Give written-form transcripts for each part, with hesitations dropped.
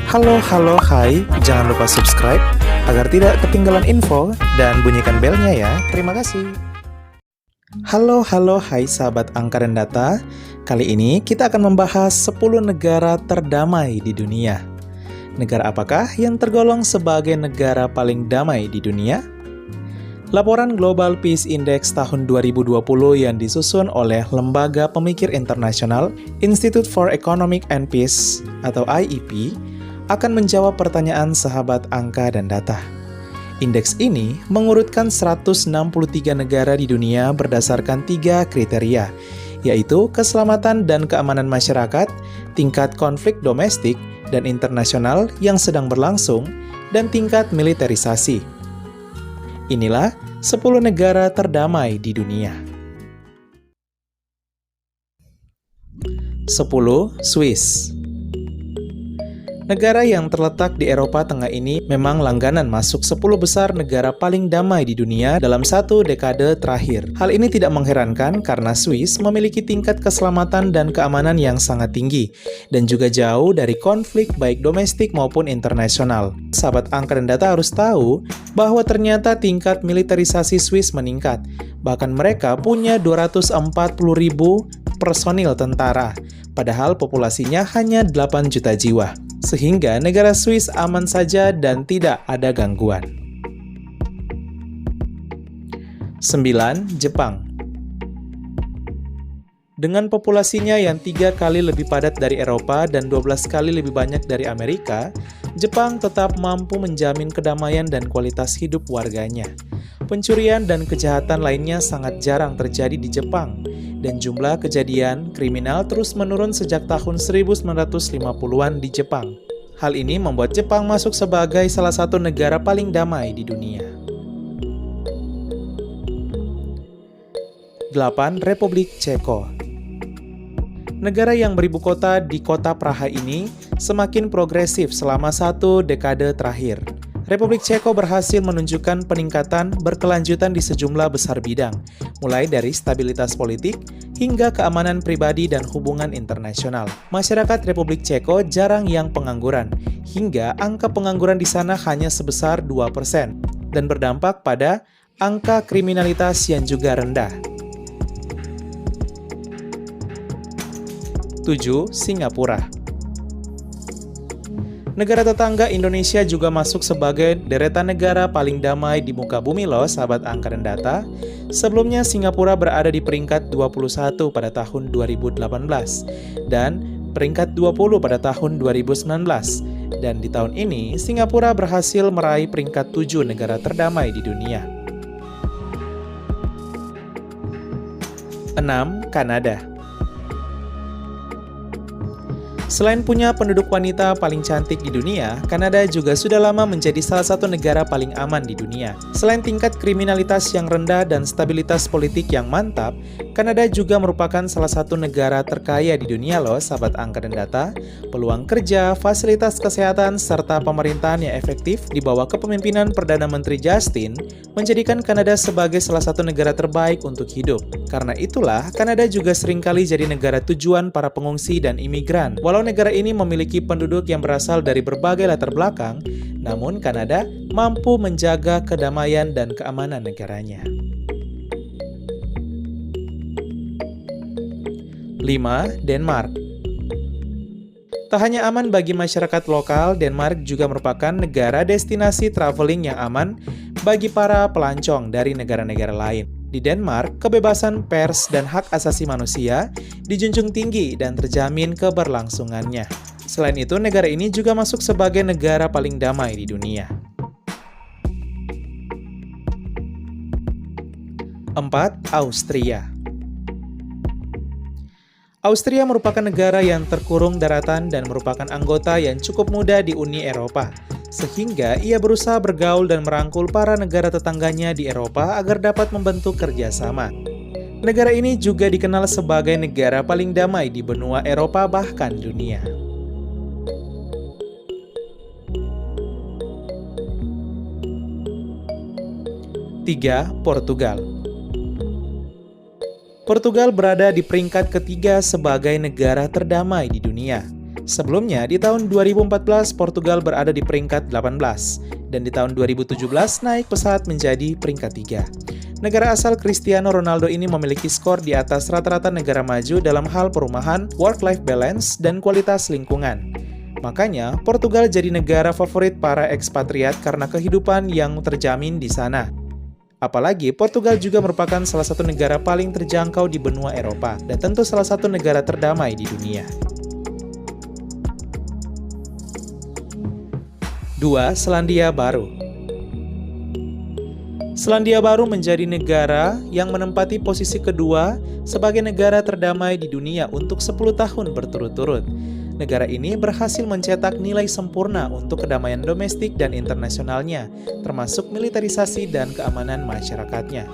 Hai, jangan lupa subscribe agar tidak ketinggalan info dan bunyikan belnya ya. Terima kasih. Hai sahabat angka dan data. Kali ini kita akan membahas 10 negara terdamai di dunia. Negara apakah yang tergolong sebagai negara paling damai di dunia? Laporan Global Peace Index tahun 2020 yang disusun oleh Lembaga Pemikir Internasional Institute for Economic and Peace atau IEP akan menjawab pertanyaan sahabat angka dan data. Indeks ini mengurutkan 163 negara di dunia berdasarkan 3 kriteria, yaitu keselamatan dan keamanan masyarakat, tingkat konflik domestik dan internasional yang sedang berlangsung, dan tingkat militerisasi. Inilah 10 negara terdamai di dunia. 10. Swiss. Negara yang terletak di Eropa Tengah ini memang langganan masuk 10 besar negara paling damai di dunia dalam 1 dekade terakhir. Hal ini tidak mengherankan karena Swiss memiliki tingkat keselamatan dan keamanan yang sangat tinggi dan juga jauh dari konflik baik domestik maupun internasional. Sahabat angka dan data harus tahu bahwa ternyata tingkat militerisasi Swiss meningkat. Bahkan mereka punya 240.000 personil tentara, padahal populasinya hanya 8 juta jiwa. Sehingga negara Swiss aman saja dan tidak ada gangguan. 9. Jepang. Dengan populasinya yang 3 kali lebih padat dari Eropa dan 12 kali lebih banyak dari Amerika, Jepang tetap mampu menjamin kedamaian dan kualitas hidup warganya. Pencurian dan kejahatan lainnya sangat jarang terjadi di Jepang, dan jumlah kejadian kriminal terus menurun sejak tahun 1950-an di Jepang. Hal ini membuat Jepang masuk sebagai salah satu negara paling damai di dunia. 8. Republik Ceko. Negara yang beribu kota di kota Praha ini semakin progresif selama 1 dekade terakhir. Republik Ceko berhasil menunjukkan peningkatan berkelanjutan di sejumlah besar bidang, mulai dari stabilitas politik hingga keamanan pribadi dan hubungan internasional. Masyarakat Republik Ceko jarang yang pengangguran, hingga angka pengangguran di sana hanya sebesar 2%, dan berdampak pada angka kriminalitas yang juga rendah. 7. Singapura. Negara tetangga Indonesia juga masuk sebagai deretan negara paling damai di muka bumi loh, sahabat angka dan data. Sebelumnya Singapura berada di peringkat 21 pada tahun 2018 dan peringkat 20 pada tahun 2019. Dan di tahun ini Singapura berhasil meraih peringkat 7 negara terdamai di dunia. 6. Kanada. Selain punya penduduk wanita paling cantik di dunia, Kanada juga sudah lama menjadi salah satu negara paling aman di dunia. Selain tingkat kriminalitas yang rendah dan stabilitas politik yang mantap, Kanada juga merupakan salah satu negara terkaya di dunia loh, sahabat angka dan data. Peluang kerja, fasilitas kesehatan, serta pemerintahan yang efektif di bawah kepemimpinan Perdana Menteri Justin menjadikan Kanada sebagai salah satu negara terbaik untuk hidup. Karena itulah, Kanada juga seringkali jadi negara tujuan para pengungsi dan imigran. Walau negara ini memiliki penduduk yang berasal dari berbagai latar belakang, namun Kanada mampu menjaga kedamaian dan keamanan negaranya. 5. Denmark. Tak hanya aman bagi masyarakat lokal, Denmark juga merupakan negara destinasi traveling yang aman bagi para pelancong dari negara-negara lain. Di Denmark, kebebasan pers dan hak asasi manusia dijunjung tinggi dan terjamin keberlangsungannya. Selain itu, negara ini juga masuk sebagai negara paling damai di dunia. 4. Austria. Austria merupakan negara yang terkurung daratan dan merupakan anggota yang cukup muda di Uni Eropa, sehingga ia berusaha bergaul dan merangkul para negara tetangganya di Eropa agar dapat membentuk kerjasama. Negara ini juga dikenal sebagai negara paling damai di benua Eropa bahkan dunia. 3. Portugal. Portugal berada di peringkat ketiga sebagai negara terdamai di dunia. Sebelumnya, di tahun 2014 Portugal berada di peringkat 18, dan di tahun 2017 naik pesat menjadi peringkat 3. Negara asal Cristiano Ronaldo ini memiliki skor di atas rata-rata negara maju dalam hal perumahan, work-life balance, dan kualitas lingkungan. Makanya, Portugal jadi negara favorit para ekspatriat karena kehidupan yang terjamin di sana. Apalagi, Portugal juga merupakan salah satu negara paling terjangkau di benua Eropa, dan tentu salah satu negara terdamai di dunia. 2. Selandia Baru. Selandia Baru menjadi negara yang menempati posisi kedua sebagai negara terdamai di dunia untuk 10 tahun berturut-turut. Negara ini berhasil mencetak nilai sempurna untuk kedamaian domestik dan internasionalnya, termasuk militerisasi dan keamanan masyarakatnya.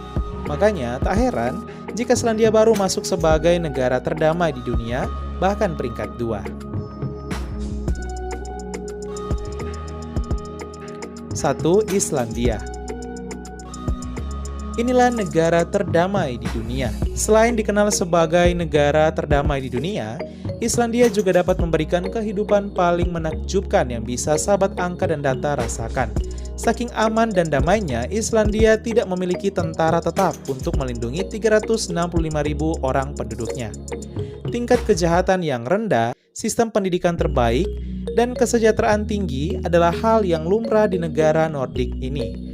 Makanya, tak heran jika Selandia Baru masuk sebagai negara terdamai di dunia, bahkan peringkat 2. 1. Islandia. Inilah negara terdamai di dunia. Selain dikenal sebagai negara terdamai di dunia, Islandia juga dapat memberikan kehidupan paling menakjubkan yang bisa sahabat angka dan data rasakan. Saking aman dan damainya, Islandia tidak memiliki tentara tetap untuk melindungi 365.000 orang penduduknya. Tingkat kejahatan yang rendah, sistem pendidikan terbaik, dan kesejahteraan tinggi adalah hal yang lumrah di negara Nordik ini.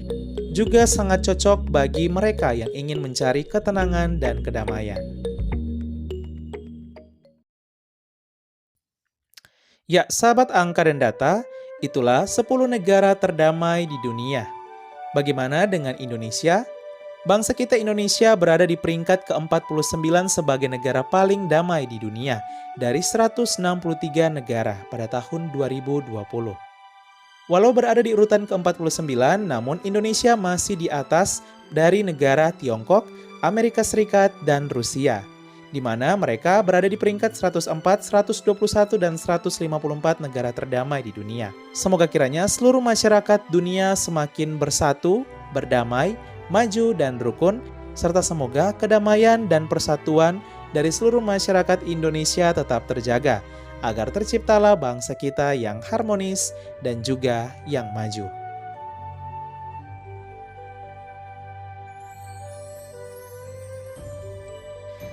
Juga sangat cocok bagi mereka yang ingin mencari ketenangan dan kedamaian. Ya, sahabat angka dan data, itulah 10 negara terdamai di dunia. Bagaimana dengan Indonesia? Bangsa kita Indonesia berada di peringkat ke-49 sebagai negara paling damai di dunia dari 163 negara pada tahun 2020. Walau berada di urutan ke-49, namun Indonesia masih di atas dari negara Tiongkok, Amerika Serikat, dan Rusia, di mana mereka berada di peringkat 104, 121, dan 154 negara terdamai di dunia. Semoga kiranya seluruh masyarakat dunia semakin bersatu, berdamai, maju dan rukun, serta semoga kedamaian dan persatuan dari seluruh masyarakat Indonesia tetap terjaga, agar terciptalah bangsa kita yang harmonis dan juga yang maju.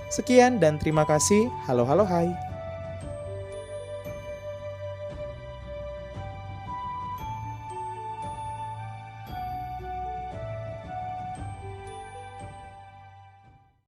Sekian dan terima kasih. Halo, halo, hai.